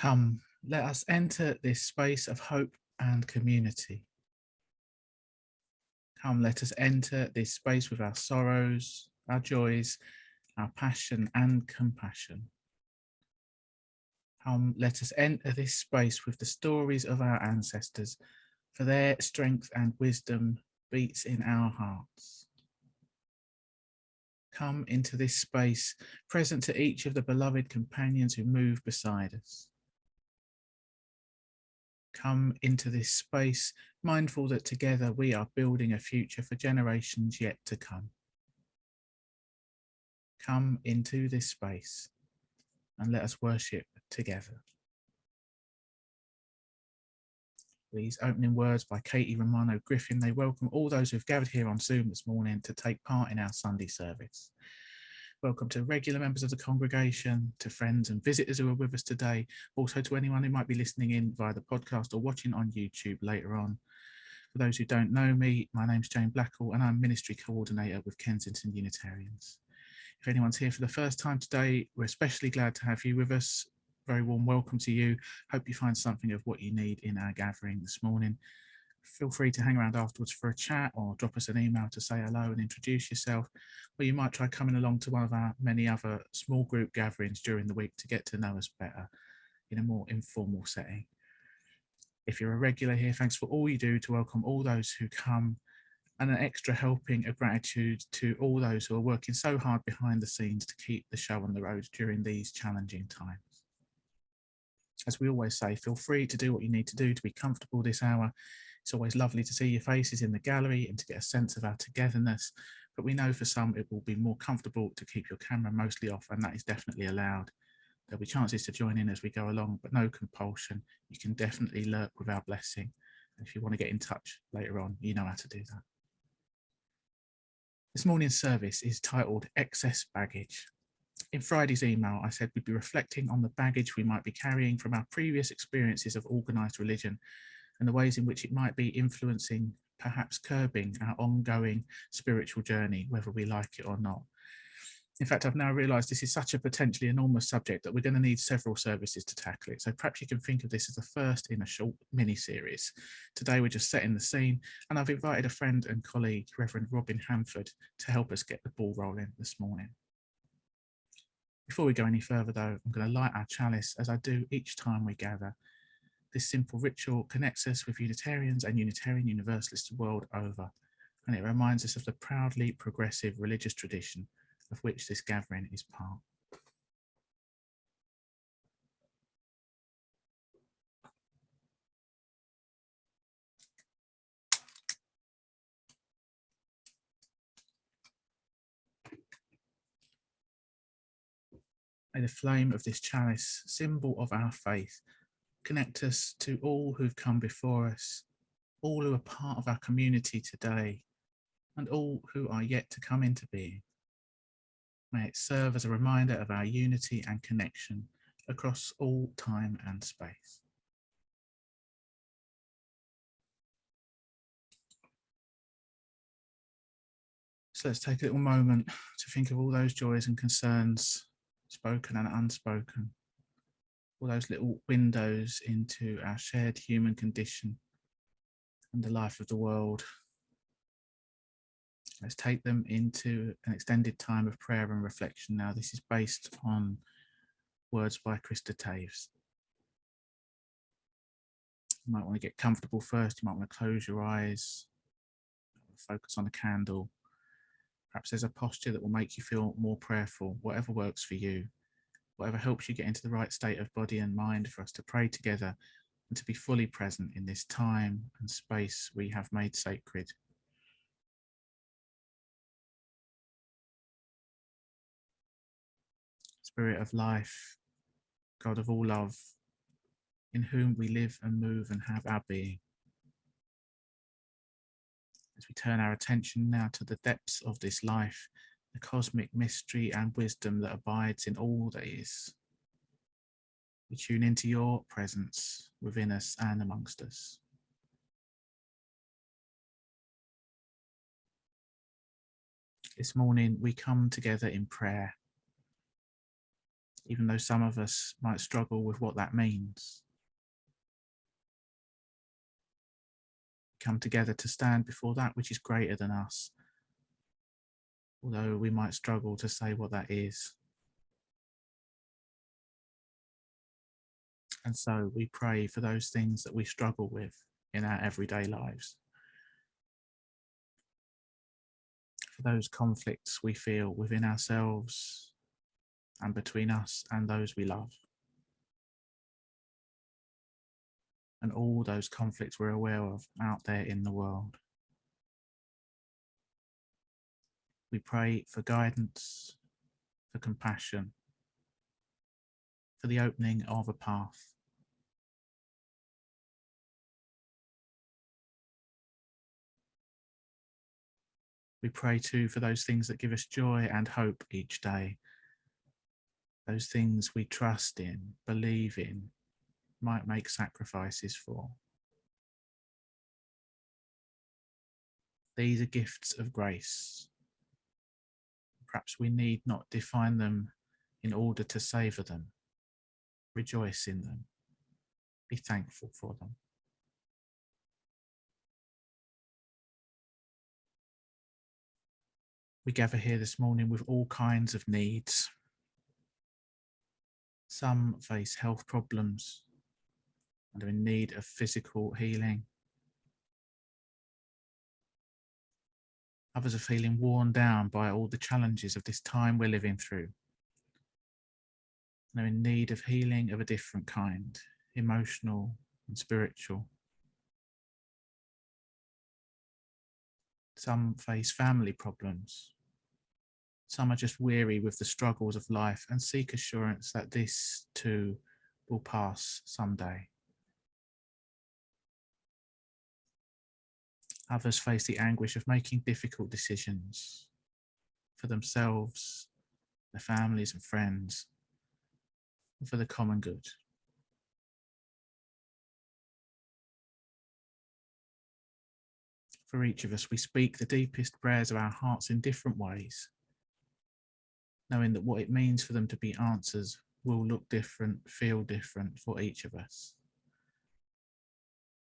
Come, let us enter this space of hope and community. Come, let us enter this space with our sorrows, our joys, our passion and compassion. Come, let us enter this space with the stories of our ancestors, for their strength and wisdom beats in our hearts. Come into this space, present to each of the beloved companions who move beside us. Come into this space, mindful that together we are building a future for generations yet to come. Come into this space and let us worship together. These opening words by Katie Romano Griffin, they welcome all those who've gathered here on Zoom this morning to take part in our Sunday service. Welcome to regular members of the congregation, to friends and visitors who are with us today, also to anyone who might be listening in via the podcast or watching on YouTube later on. For those who don't know me, my name's Jane Blackall and I'm Ministry Coordinator with Kensington Unitarians. If anyone's here for the first time today, we're especially glad to have you with us. Very warm welcome to you. Hope you find something of what you need in our gathering this morning. Feel free to hang around afterwards for a chat or drop us an email to say hello and introduce yourself, or you might try coming along to one of our many other small group gatherings during the week to get to know us better in a more informal setting. If you're a regular here, thanks for all you do to welcome all those who come, and an extra helping of gratitude to all those who are working so hard behind the scenes to keep the show on the road during these challenging times. As we always say, feel free to do what you need to do to be comfortable this hour. It's always lovely to see your faces in the gallery and to get a sense of our togetherness, but we know for some it will be more comfortable to keep your camera mostly off, and that is definitely allowed. There'll be chances to join in as we go along, but no compulsion. You can definitely lurk with our blessing. And if you want to get in touch later on, you know how to do that. This morning's service is titled Excess Baggage. In Friday's email, I said we'd be reflecting on the baggage we might be carrying from our previous experiences of organised religion and the ways in which it might be influencing, perhaps curbing, our ongoing spiritual journey, whether we like it or not. In fact, I've now realised this is such a potentially enormous subject that we're going to need several services to tackle it. So perhaps you can think of this as the first in a short mini-series. Today we're just setting the scene, and I've invited a friend and colleague, Reverend Robin Hanford, to help us get the ball rolling this morning. Before we go any further though, I'm going to light our chalice as I do each time we gather. This simple ritual connects us with Unitarians and Unitarian Universalists the world over, and it reminds us of the proudly progressive religious tradition of which this gathering is part. May the flame of this chalice, symbol of our faith, connect us to all who've come before us, all who are part of our community today, and all who are yet to come into being. May it serve as a reminder of our unity and connection across all time and space. So let's take a little moment to think of all those joys and concerns, spoken and unspoken, all those little windows into our shared human condition and the life of the world. Let's take them into an extended time of prayer and reflection now. This is based on words by Krista Taves. You might want to get comfortable first. You might want to close your eyes, focus on a candle. Perhaps there's a posture that will make you feel more prayerful, whatever works for you, whatever helps you get into the right state of body and mind for us to pray together and to be fully present in this time and space we have made sacred. Spirit of life, God of all love, in whom we live and move and have our being. As we turn our attention now to the depths of this life, the cosmic mystery and wisdom that abides in all that is, we tune into your presence within us and amongst us. This morning we come together in prayer. even though some of us might struggle with what that means. Come together to stand before that which is greater than us, although we might struggle to say what that is. And so we pray for those things that we struggle with in our everyday lives, for those conflicts we feel within ourselves and between us and those we love, and all those conflicts we're aware of out there in the world. We pray for guidance, for compassion, for the opening of a path. We pray too for those things that give us joy and hope each day, those things we trust in, believe in, might make sacrifices for. These are gifts of grace. Perhaps we need not define them in order to savour them. Rejoice in them. Be thankful for them. We gather here this morning with all kinds of needs. Some face health problems and are in need of physical healing. Others are feeling worn down by all the challenges of this time we're living through. They're in need of healing of a different kind, emotional and spiritual. Some face family problems. Some are just weary with the struggles of life and seek assurance that this too will pass someday. Others face the anguish of making difficult decisions for themselves, their families and friends, and for the common good. For each of us, we speak the deepest prayers of our hearts in different ways, knowing that what it means for them to be answers will look different, feel different for each of us.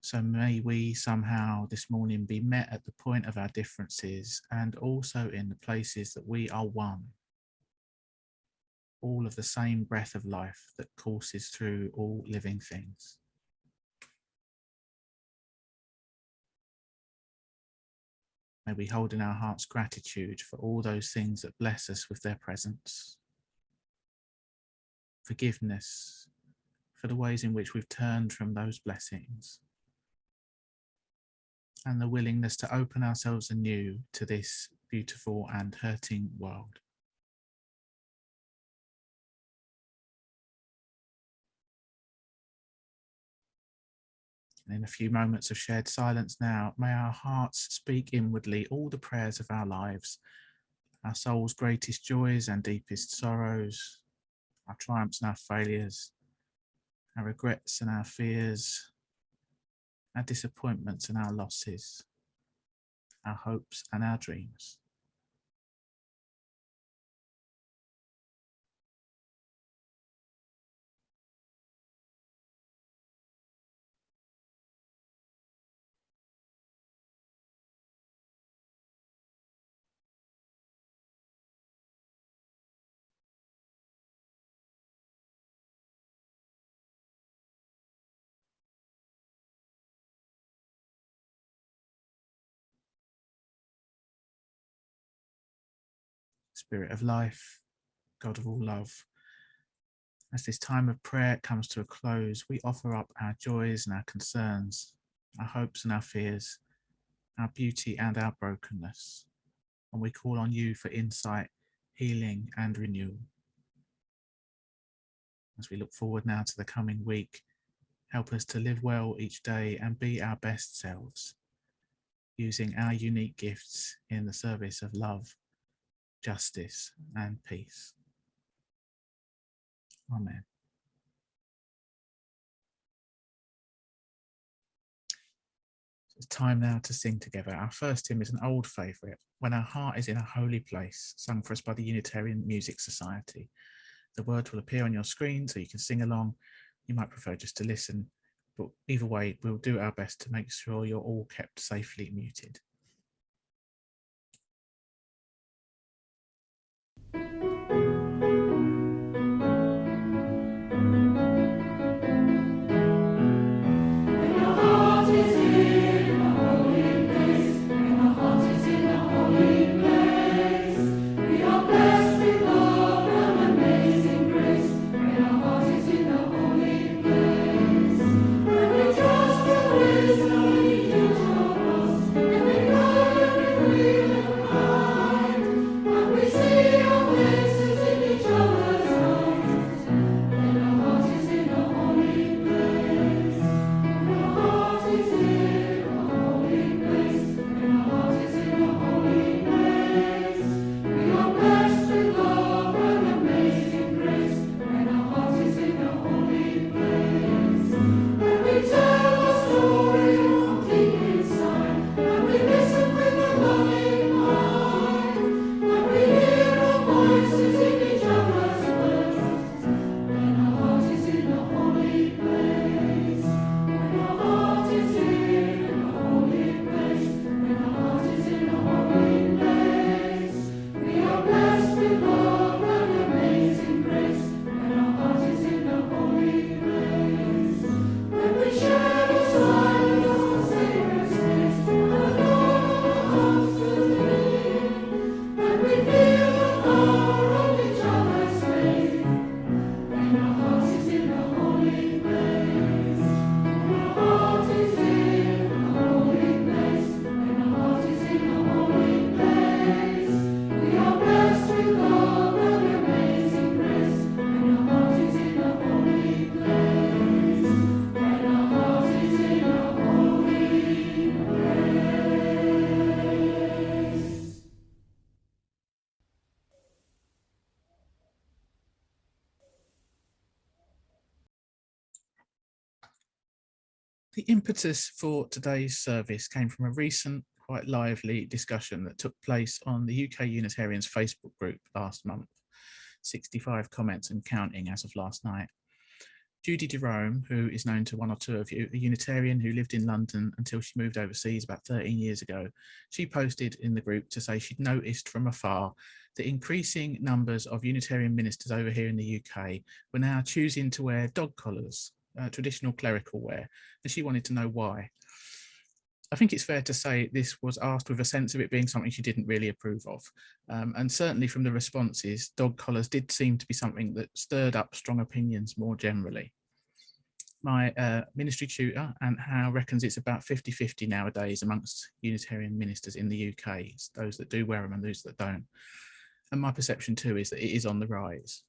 So may we somehow this morning be met at the point of our differences and also in the places that we are one, all of the same breath of life that courses through all living things. May we hold in our hearts gratitude for all those things that bless us with their presence. Forgiveness for the ways in which we've turned from those blessings. And the willingness to open ourselves anew to this beautiful and hurting world. And in a few moments of shared silence now, may our hearts speak inwardly all the prayers of our lives, our soul's greatest joys and deepest sorrows, our triumphs and our failures, our regrets and our fears, our disappointments and our losses, our hopes and our dreams. Spirit of life, God of all love, as this time of prayer comes to a close, we offer up our joys and our concerns, our hopes and our fears, our beauty and our brokenness, and we call on you for insight, healing and renewal. As we look forward now to the coming week, help us to live well each day and be our best selves, using our unique gifts in the service of love, justice and peace. Amen. It's time now to sing together. Our first hymn is an old favourite, When Our Heart is in a Holy Place, sung for us by the Unitarian Music Society. The words will appear on your screen so you can sing along. You might prefer just to listen, but either way, we'll do our best to make sure you're all kept safely muted. The impetus for today's service came from a recent, quite lively discussion that took place on the UK Unitarians Facebook group last month. 65 comments and counting as of last night. Judy Jerome, who is known to one or two of you, a Unitarian who lived in London until she moved overseas about 13 years ago, she posted in the group to say she'd noticed from afar the increasing numbers of Unitarian ministers over here in the UK were now choosing to wear dog collars, traditional clerical wear, and she wanted to know why. I think it's fair to say this was asked with a sense of it being something she didn't really approve of. And certainly from the responses, dog collars did seem to be something that stirred up strong opinions more generally. My ministry tutor, and Howe, reckons it's about 50-50 nowadays amongst Unitarian ministers in the UK, it's those that do wear them and those that don't. And my perception too is that it is on the rise.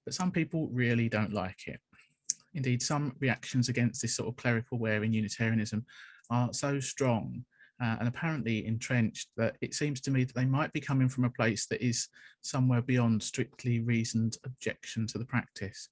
But some people really don't like it. Indeed, some reactions against this sort of clerical wear in Unitarianism are so strong and apparently entrenched that it seems to me that they might be coming from a place that is somewhere beyond strictly reasoned objection to the practice.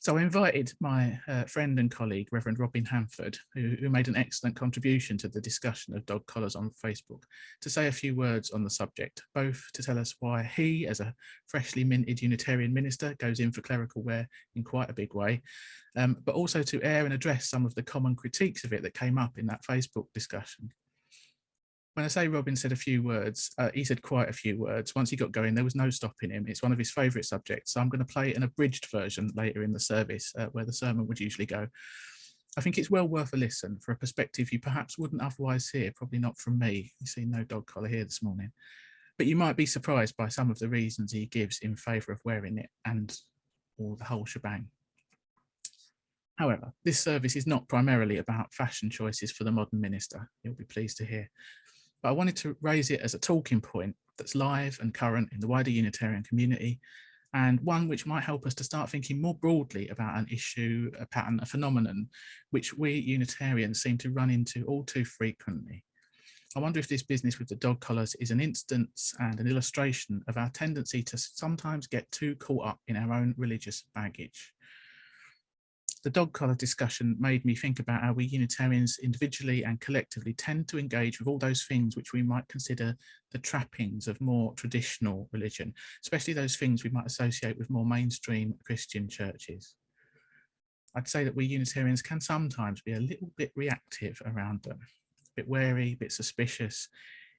So I invited my friend and colleague, Reverend Robin Hanford, who made an excellent contribution to the discussion of dog collars on Facebook, to say a few words on the subject, both to tell us why he, as a freshly minted Unitarian minister, goes in for clerical wear in quite a big way, but also to air and address some of the common critiques of it that came up in that Facebook discussion. When I say Robin said a few words, he said quite a few words. Once he got going, there was no stopping him. It's one of his favourite subjects. So I'm going to play an abridged version later in the service where the sermon would usually go. I think it's well worth a listen for a perspective you perhaps wouldn't otherwise hear, probably not from me. You see no dog collar here this morning. But you might be surprised by some of the reasons he gives in favour of wearing it and or the whole shebang. However, this service is not primarily about fashion choices for the modern minister, you'll be pleased to hear. But I wanted to raise it as a talking point that's live and current in the wider Unitarian community, and one which might help us to start thinking more broadly about an issue, a pattern, a phenomenon, which we Unitarians seem to run into all too frequently. I wonder if this business with the dog collars is an instance and an illustration of our tendency to sometimes get too caught up in our own religious baggage. The dog collar discussion made me think about how we Unitarians individually and collectively tend to engage with all those things which we might consider the trappings of more traditional religion, especially those things we might associate with more mainstream Christian churches. I'd say that we Unitarians can sometimes be a little bit reactive around them, a bit wary, a bit suspicious,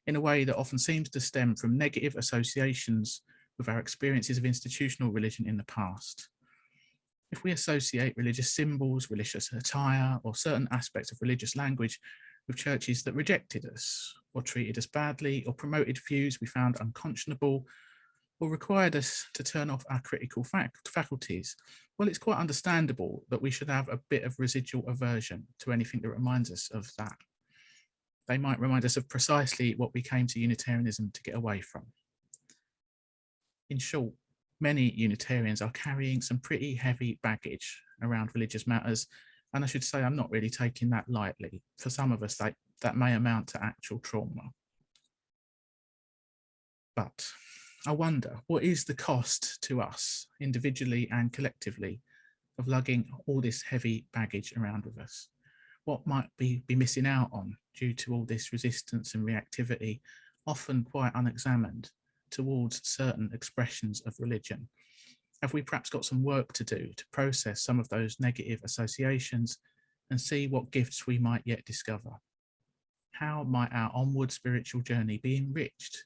in a way that often seems to stem from negative associations with our experiences of institutional religion in the past. If we associate religious symbols, religious attire, or certain aspects of religious language with churches that rejected us, or treated us badly, or promoted views we found unconscionable, or required us to turn off our critical faculties, well, it's quite understandable that we should have a bit of residual aversion to anything that reminds us of that. They might remind us of precisely what we came to Unitarianism to get away from. In short, many Unitarians are carrying some pretty heavy baggage around religious matters, and I should say I'm not really taking that lightly. For some of us, that may amount to actual trauma. But I wonder, what is the cost to us, individually and collectively, of lugging all this heavy baggage around with us? What might we be missing out on due to all this resistance and reactivity, often quite unexamined, towards certain expressions of religion? Have we perhaps got some work to do to process some of those negative associations and see what gifts we might yet discover? How might our onward spiritual journey be enriched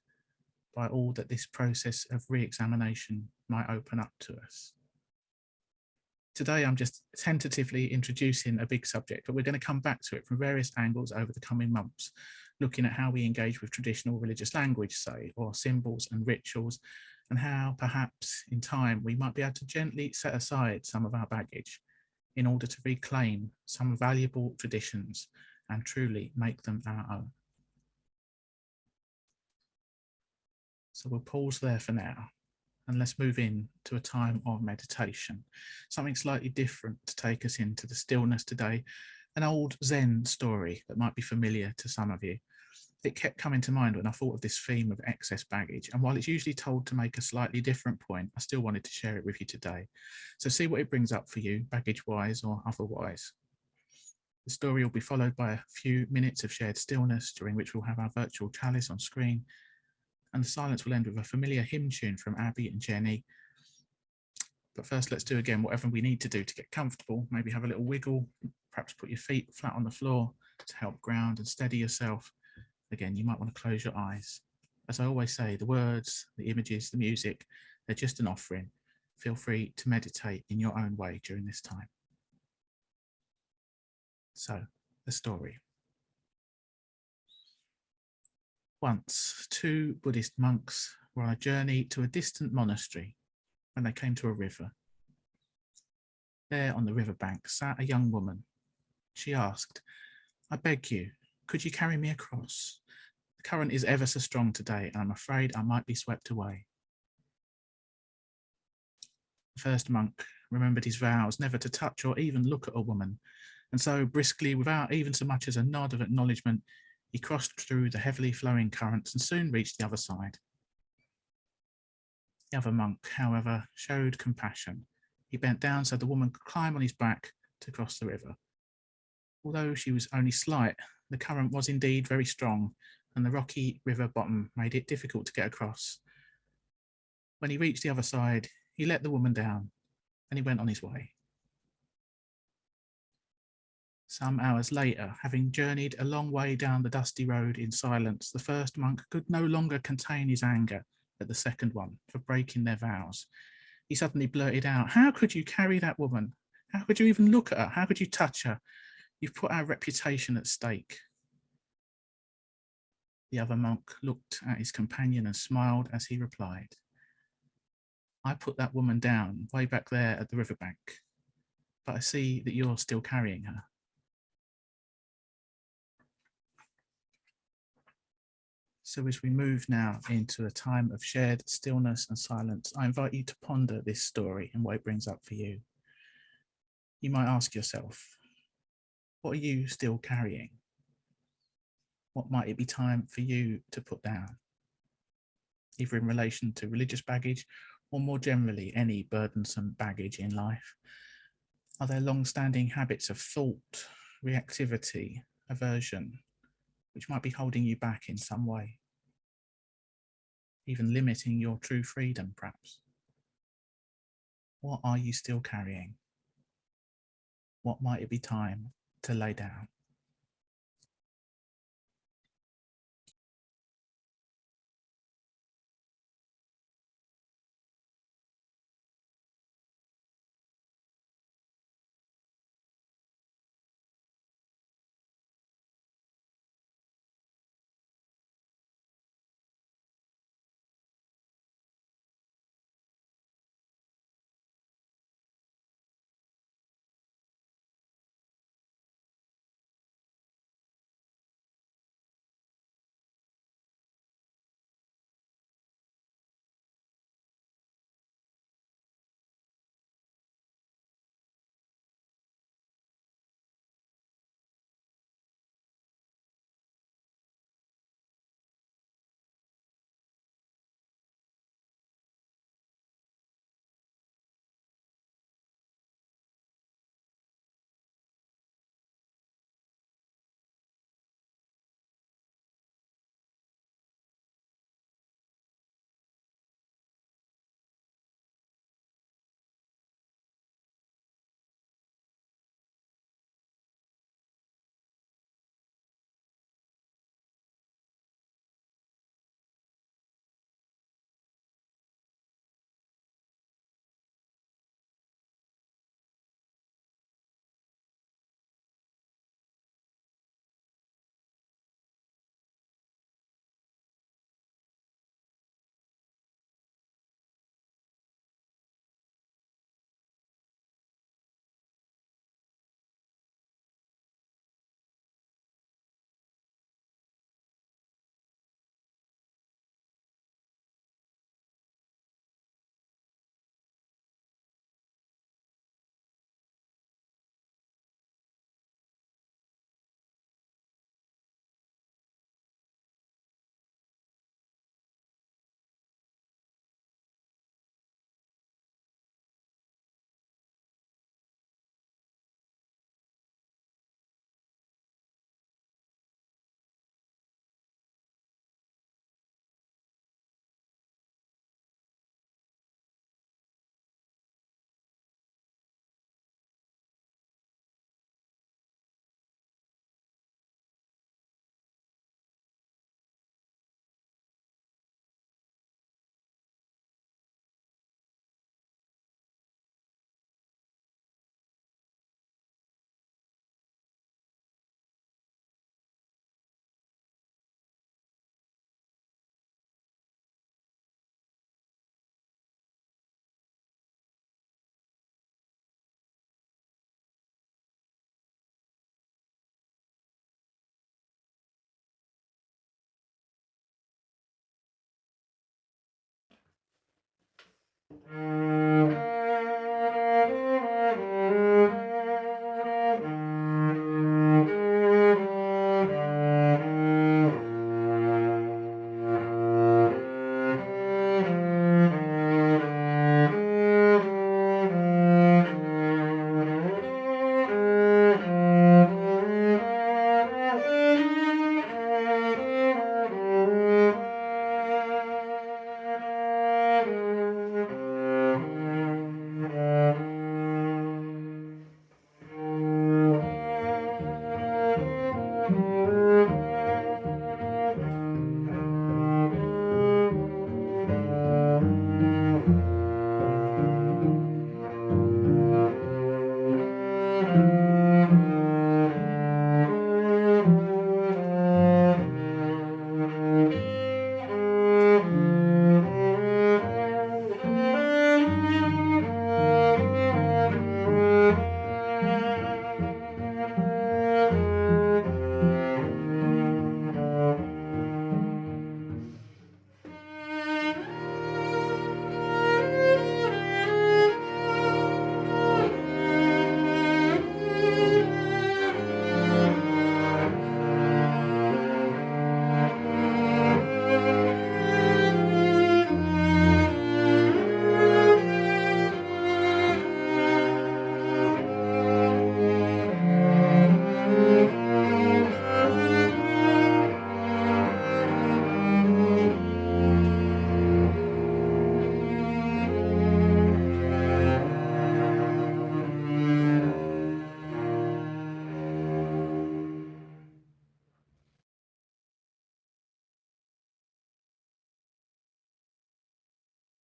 by all that this process of re-examination might open up to us? Today, I'm just tentatively introducing a big subject, but we're going to come back to it from various angles over the coming months, looking at how we engage with traditional religious language, say, or symbols and rituals, and how perhaps in time we might be able to gently set aside some of our baggage in order to reclaim some valuable traditions and truly make them our own. So we'll pause there for now, and let's move in to a time of meditation, something slightly different to take us into the stillness today, an old Zen story that might be familiar to some of you. It kept coming to mind when I thought of this theme of excess baggage, and while it's usually told to make a slightly different point, I still wanted to share it with you today. So see what it brings up for you, baggage-wise or otherwise. The story will be followed by a few minutes of shared stillness, during which we'll have our virtual chalice on screen, and the silence will end with a familiar hymn tune from Abby and Jenny. But first, let's do again whatever we need to do to get comfortable. Maybe have a little wiggle, perhaps put your feet flat on the floor to help ground and steady yourself. Again, you might want to close your eyes. As I always say, the words, the images, the music, they're just an offering. Feel free to meditate in your own way during this time. So, the story. Once, two Buddhist monks were on a journey to a distant monastery when they came to a river. There on the riverbank sat a young woman. She asked, "I beg you, could you carry me across? The current is ever so strong today, and I'm afraid I might be swept away." The first monk remembered his vows never to touch or even look at a woman, and so briskly, without even so much as a nod of acknowledgement, he crossed through the heavily flowing currents and soon reached the other side. The other monk, however, showed compassion. He bent down so the woman could climb on his back to cross the river. Although she was only slight, the current was indeed very strong, and the rocky river bottom made it difficult to get across. When he reached the other side, he let the woman down, and he went on his way. Some hours later, having journeyed a long way down the dusty road in silence, the first monk could no longer contain his anger at the second one for breaking their vows. He suddenly blurted out, "How could you carry that woman? How could you even look at her? How could you touch her? You've put our reputation at stake." The other monk looked at his companion and smiled as he replied, "I put that woman down way back there at the riverbank, but I see that you're still carrying her." So as we move now into a time of shared stillness and silence, I invite you to ponder this story and what it brings up for you. You might ask yourself, what are you still carrying? What might it be time for you to put down? Either in relation to religious baggage or more generally any burdensome baggage in life. Are there long-standing habits of thought, reactivity, aversion, which might be holding you back in some way, even limiting your true freedom, perhaps? What are you still carrying? What might it be time to lay down?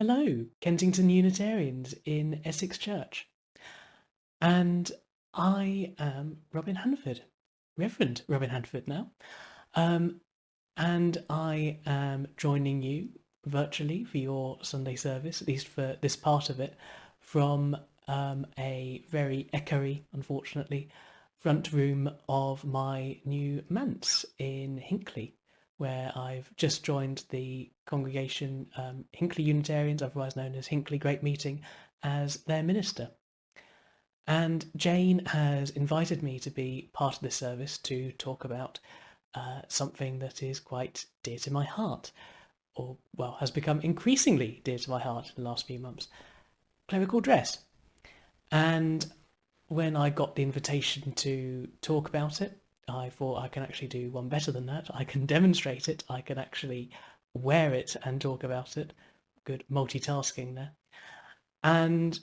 Hello, Kensington Unitarians in Essex Church. And I am Robin Hanford, Reverend Robin Hanford now. Um, and I am joining you virtually for your Sunday service, at least for this part of it, from a very echoey, unfortunately, front room of my new manse in Hinckley, where I've just joined the congregation, Hinckley Unitarians, otherwise known as Hinckley Great Meeting, as their minister. And Jane has invited me to be part of this service to talk about something that is quite dear to my heart, or, well, has become increasingly dear to my heart in the last few months: clerical dress. And when I got the invitation to talk about it, I thought I can actually do one better than that. I can demonstrate it. I can actually wear it and talk about it. Good multitasking there. And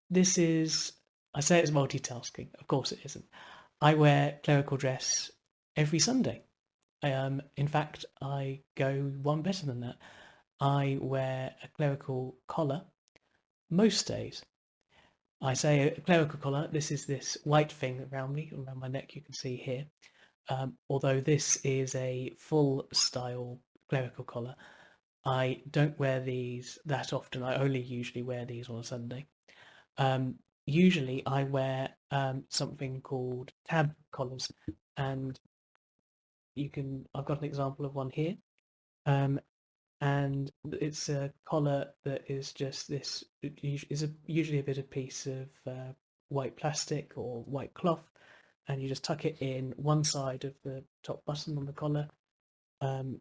this is, I say it's multitasking. Of course it isn't. I wear clerical dress every Sunday. In fact, I go one better than that. I wear a clerical collar most days. I say a clerical collar. This is this white thing around me, around my neck, you can see here. Although this is a full style clerical collar, I don't wear these that often. I only usually wear these on a Sunday. Usually I wear something called tab collars, and I've got an example of one here. And it's a collar that is just this, it is usually a bit of piece of white plastic or white cloth, and you just tuck it in one side of the top button on the collar, um,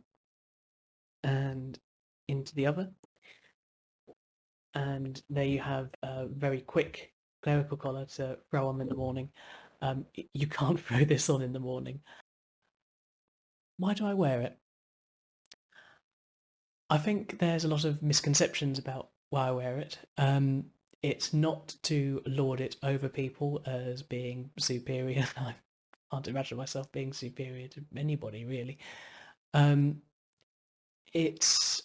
and into the other. And there you have a very quick clerical collar to throw on in the morning. You can't throw this on in the morning. Why do I wear it? I think there's a lot of misconceptions about why I wear it. It's not to lord it over people as being superior. I can't imagine myself being superior to anybody, really. Um, it's,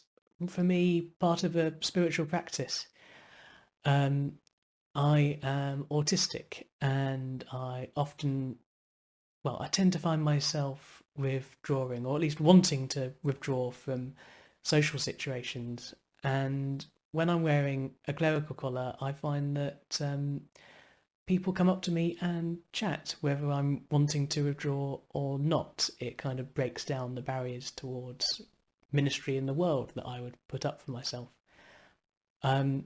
for me, part of a spiritual practice. Um, I am autistic, and I tend to find myself withdrawing, or at least wanting to withdraw from social situations. And when I'm wearing a clerical collar, I find that people come up to me and chat, whether I'm wanting to withdraw or not. It kind of breaks down the barriers towards ministry in the world that I would put up for myself. Um,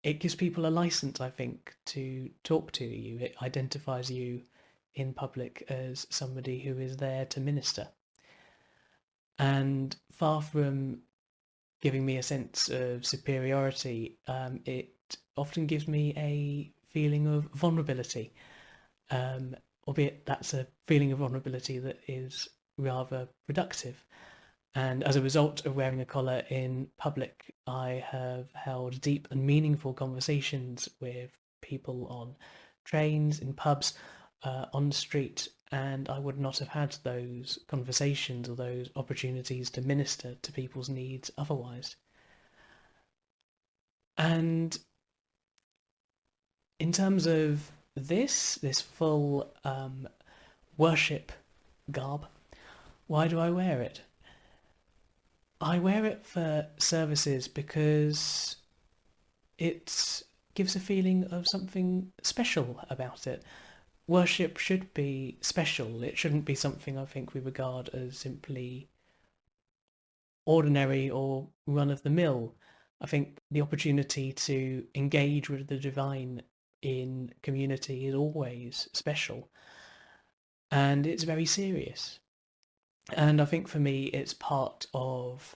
it gives people a license, I think, to talk to you. It identifies you in public as somebody who is there to minister. And far from giving me a sense of superiority, it often gives me a feeling of vulnerability, um, albeit that's a feeling of vulnerability that is rather productive. And as a result of wearing a collar in public, I have held deep and meaningful conversations with people on trains, in pubs, on the street, and I would not have had those conversations or those opportunities to minister to people's needs otherwise. And in terms of this full worship garb, why do I wear it? I wear it for services because it gives a feeling of something special about it. Worship should be special. It shouldn't be something I think we regard as simply ordinary or run of the mill. I think the opportunity to engage with the divine in community is always special, and it's very serious. And I think for me, it's part of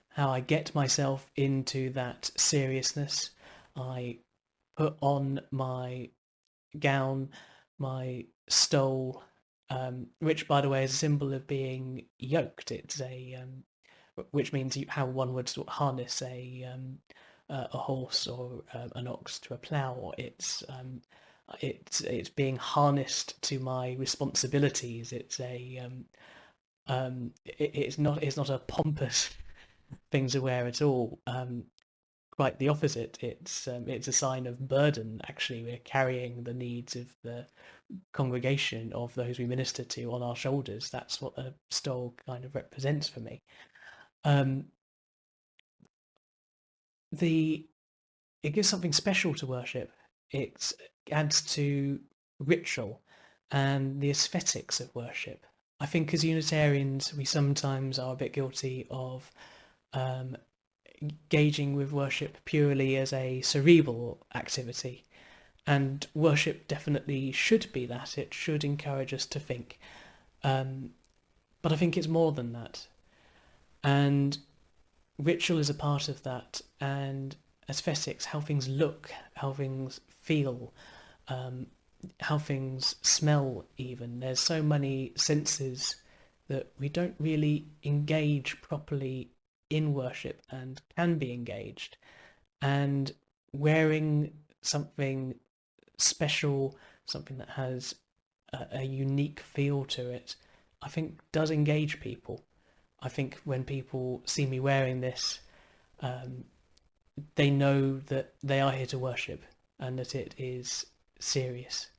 how I get myself into that seriousness. I put on my gown, my stole, which, by the way, is a symbol of being yoked. It's which means how one would sort of harness a horse or an ox to a plough. It's being harnessed to my responsibilities. It's not a pompous thing to wear at all. quite the opposite. It's a sign of burden. Actually, we're carrying the needs of the congregation, of those we minister to, on our shoulders. That's what a stole kind of represents for me. It gives something special to worship. It adds to ritual and the aesthetics of worship. I think as Unitarians, we sometimes are a bit guilty of engaging with worship purely as a cerebral activity. And worship definitely should be that. It should encourage us to think. But I think it's more than that. And ritual is a part of that. And aesthetics, how things look, how things feel, how things smell even. There's so many senses that we don't really engage properly in worship and can be engaged. And wearing something special, something that has a unique feel to it, I think does engage people. I think when people see me wearing this, they know that they are here to worship and that it is serious,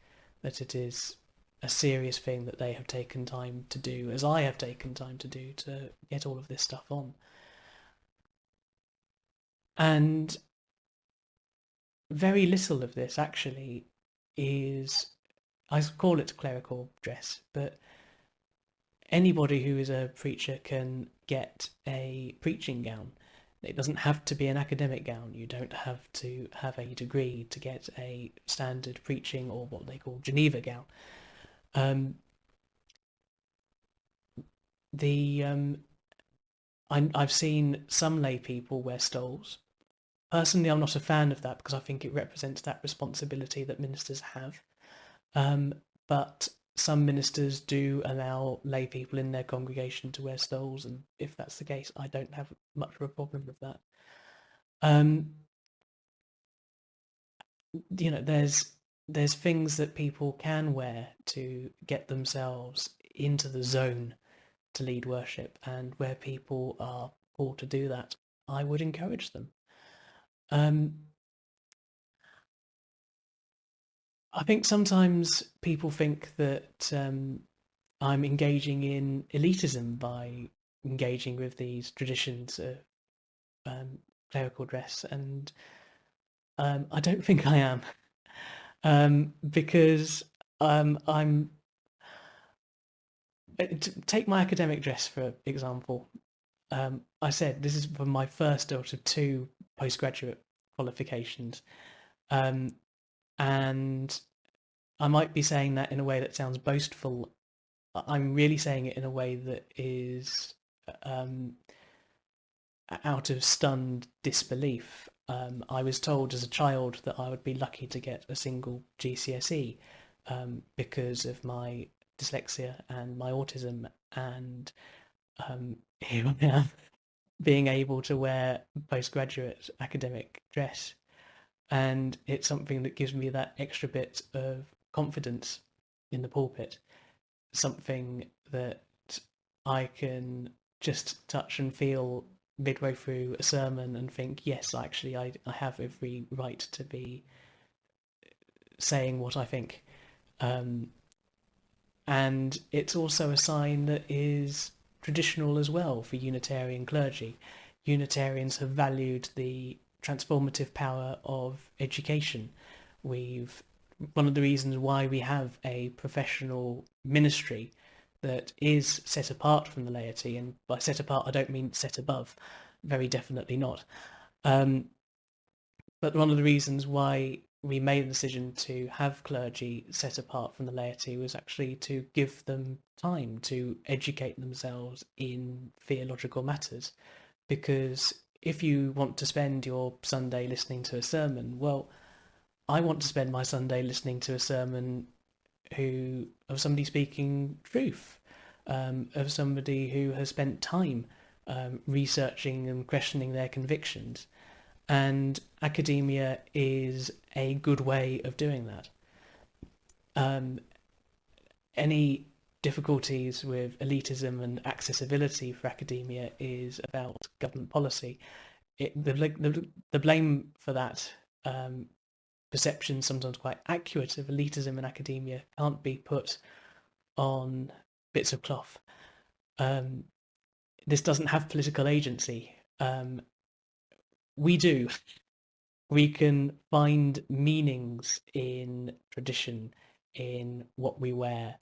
that it is a serious thing that they have taken time to do, as I have taken time to do, to get all of this stuff on. And very little of this actually is, I call it clerical dress, but anybody who is a preacher can get a preaching gown. It doesn't have to be an academic gown. You don't have to have a degree to get a standard preaching, or what they call Geneva gown. I've seen some lay people wear stoles. Personally, I'm not a fan of that because I think it represents that responsibility that ministers have. But some ministers do allow lay people in their congregation to wear stoles, and if that's the case, I don't have much of a problem with that. There's things that people can wear to get themselves into the zone to lead worship, and where people are called to do that, I would encourage them. I think sometimes people think that I'm engaging in elitism by engaging with these traditions of clerical dress, and I don't think I am, because I'm. Take my academic dress for example. I said this is for my first out of 2 postgraduate qualifications, and I might be saying that in a way that sounds boastful. I'm really saying it in a way that is out of stunned disbelief. I was told as a child that I would be lucky to get a single GCSE because of my dyslexia and my autism, and here I am being able to wear postgraduate academic dress, and it's something that gives me that extra bit of confidence in the pulpit, something that I can just touch and feel midway through a sermon and think, yes, actually I have every right to be saying what I think. And it's also a sign that is traditional as well for Unitarian clergy. Unitarians have valued the transformative power of education. One of the reasons why we have a professional ministry that is set apart from the laity, and by set apart I don't mean set above, very definitely not. But one of the reasons why we made the decision to have clergy set apart from the laity was actually to give them time to educate themselves in theological matters. Because if you want to spend your Sunday listening to a sermon, well, I want to spend my Sunday listening to a sermon of somebody speaking truth, of somebody who has spent time researching and questioning their convictions. And academia is a good way of doing that. Any difficulties with elitism and accessibility for academia is about government policy. the blame for that perception, sometimes quite accurate, of elitism in academia can't be put on bits of cloth. This doesn't have political agency. We do. We can find meanings in tradition, in what we wear,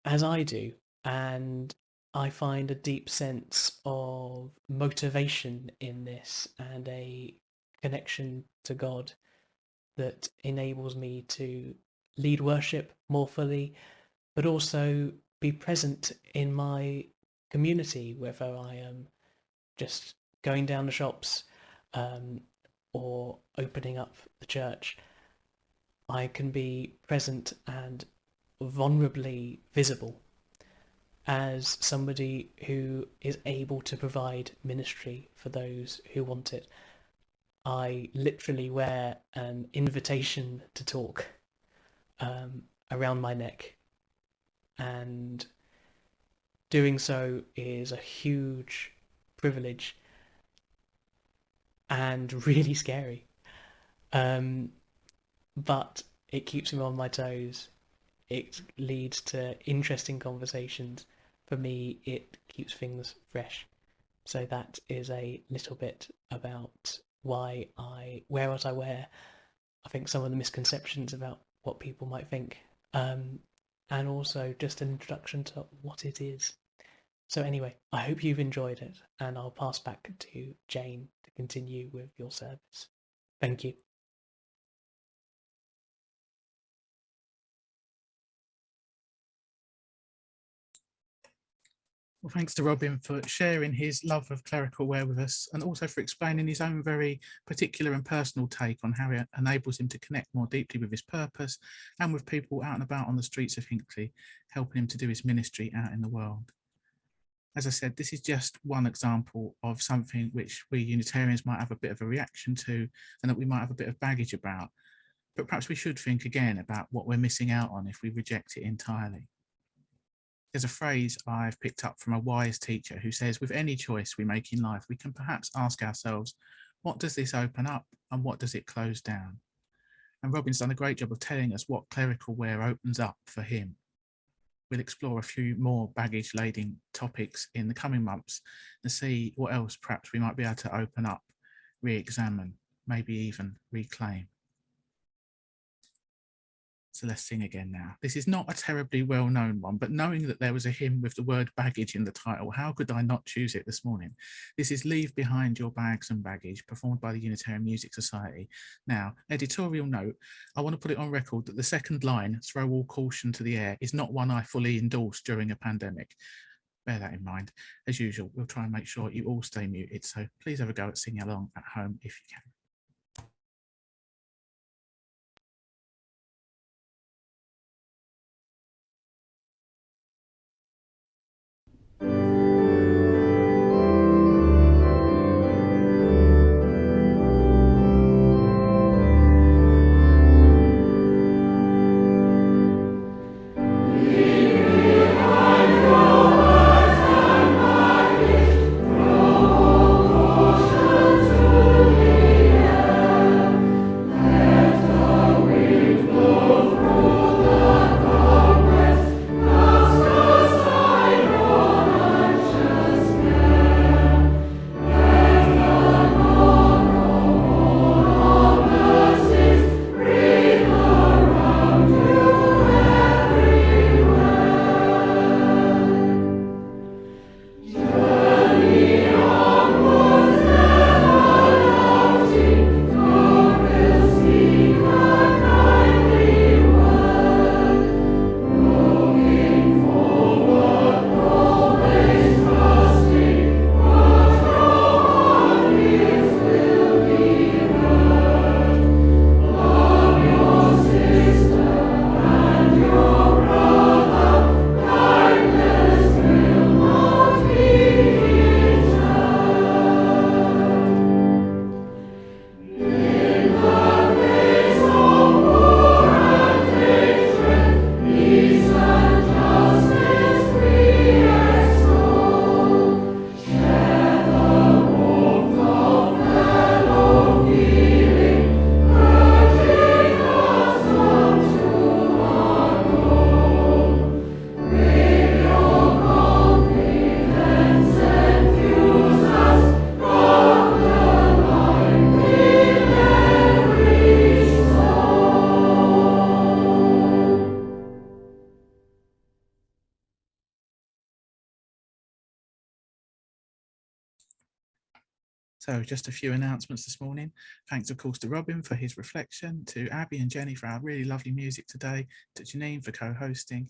as I do, and I find a deep sense of motivation in this and a connection to God that enables me to lead worship more fully, but also be present in my community, whether I am just going down the shops or opening up the church. I can be present and vulnerably visible as somebody who is able to provide ministry for those who want it. I literally wear an invitation to talk around my neck, and doing so is a huge privilege and really scary. But it keeps me on my toes. It leads to interesting conversations. For me, it keeps things fresh. So that is a little bit about why I wear what I wear. I think some of the misconceptions about what people might think, and also just an introduction to what it is. So anyway, I hope you've enjoyed it, and I'll pass back to Jane to continue with your service. Thank you. Well, thanks to Robin for sharing his love of clerical wear with us, and also for explaining his own very particular and personal take on how it enables him to connect more deeply with his purpose and with people out and about on the streets of Hinckley, helping him to do his ministry out in the world. As I said, this is just one example of something which we Unitarians might have a bit of a reaction to and that we might have a bit of baggage about, but perhaps we should think again about what we're missing out on if we reject it entirely. There's a phrase I've picked up from a wise teacher who says, with any choice we make in life, we can perhaps ask ourselves, what does this open up and what does it close down? And Robin's done a great job of telling us what clerical wear opens up for him. We'll explore a few more baggage-laden topics in the coming months and see what else perhaps we might be able to open up, re-examine, maybe even reclaim. So let's sing again now. This is not a terribly well-known one, but knowing that there was a hymn with the word baggage in the title, how could I not choose it this morning? This is Leave Behind Your Bags and Baggage, performed by the Unitarian Music Society. Now, editorial note, I want to put it on record that the second line, throw all caution to the air, is not one I fully endorse during a pandemic. Bear that in mind. As usual, we'll try and make sure you all stay muted, so please have a go at singing along at home if you can. Thank you. So just a few announcements this morning. Thanks, of course, to Robin for his reflection, to Abby and Jenny for our really lovely music today, to Janine for co-hosting.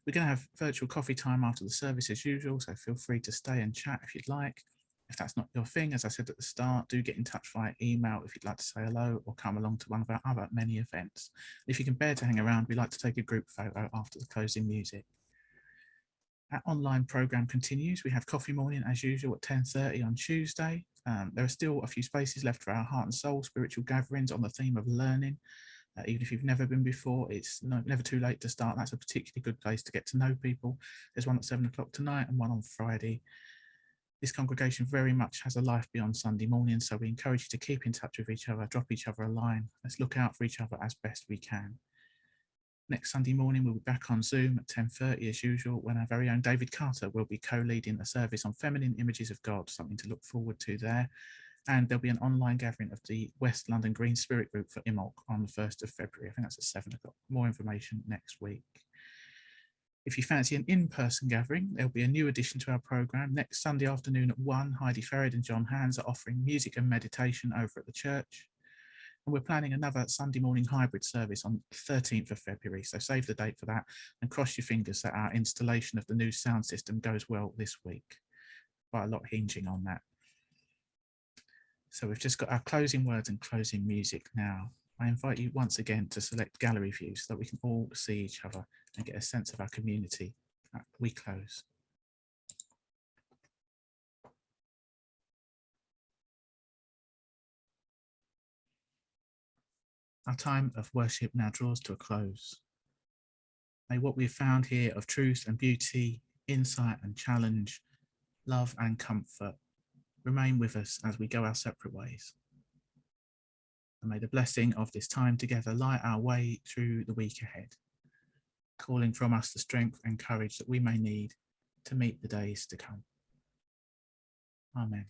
We're going to have virtual coffee time after the service as usual, so feel free to stay and chat if you'd like. If that's not your thing, as I said at the start, do get in touch via email if you'd like to say hello or come along to one of our other many events. If you can bear to hang around, we like to take a group photo after the closing music. Our online programme continues. We have coffee morning as usual at 10:30 on Tuesday. There are still a few spaces left for our heart and soul spiritual gatherings on the theme of learning. Even if you've never been before, it's never too late to start. That's a particularly good place to get to know people. There's one at 7 o'clock tonight and one on Friday. This congregation very much has a life beyond Sunday morning, so we encourage you to keep in touch with each other, drop each other a line. Let's look out for each other as best we can. Next Sunday morning, we'll be back on Zoom at 10:30 as usual, when our very own David Carter will be co-leading a service on feminine images of God, something to look forward to there. And there'll be an online gathering of the West London Green Spirit Group for IMOC on the 1st of February. I think that's at 7 o'clock. More information next week. If you fancy an in-person gathering, there'll be a new addition to our programme. Next Sunday afternoon at 1, Heidi Ferrid and John Hands are offering music and meditation over at the church. And we're planning another Sunday morning hybrid service on the 13th of February. So save the date for that and cross your fingers that our installation of the new sound system goes well this week. Quite a lot hinging on that. So we've just got our closing words and closing music now. I invite you once again to select gallery view so that we can all see each other and get a sense of our community. We close. Our time of worship now draws to a close. May what we've found here of truth and beauty, insight and challenge, love and comfort remain with us as we go our separate ways. And may the blessing of this time together light our way through the week ahead, calling from us the strength and courage that we may need to meet the days to come. Amen.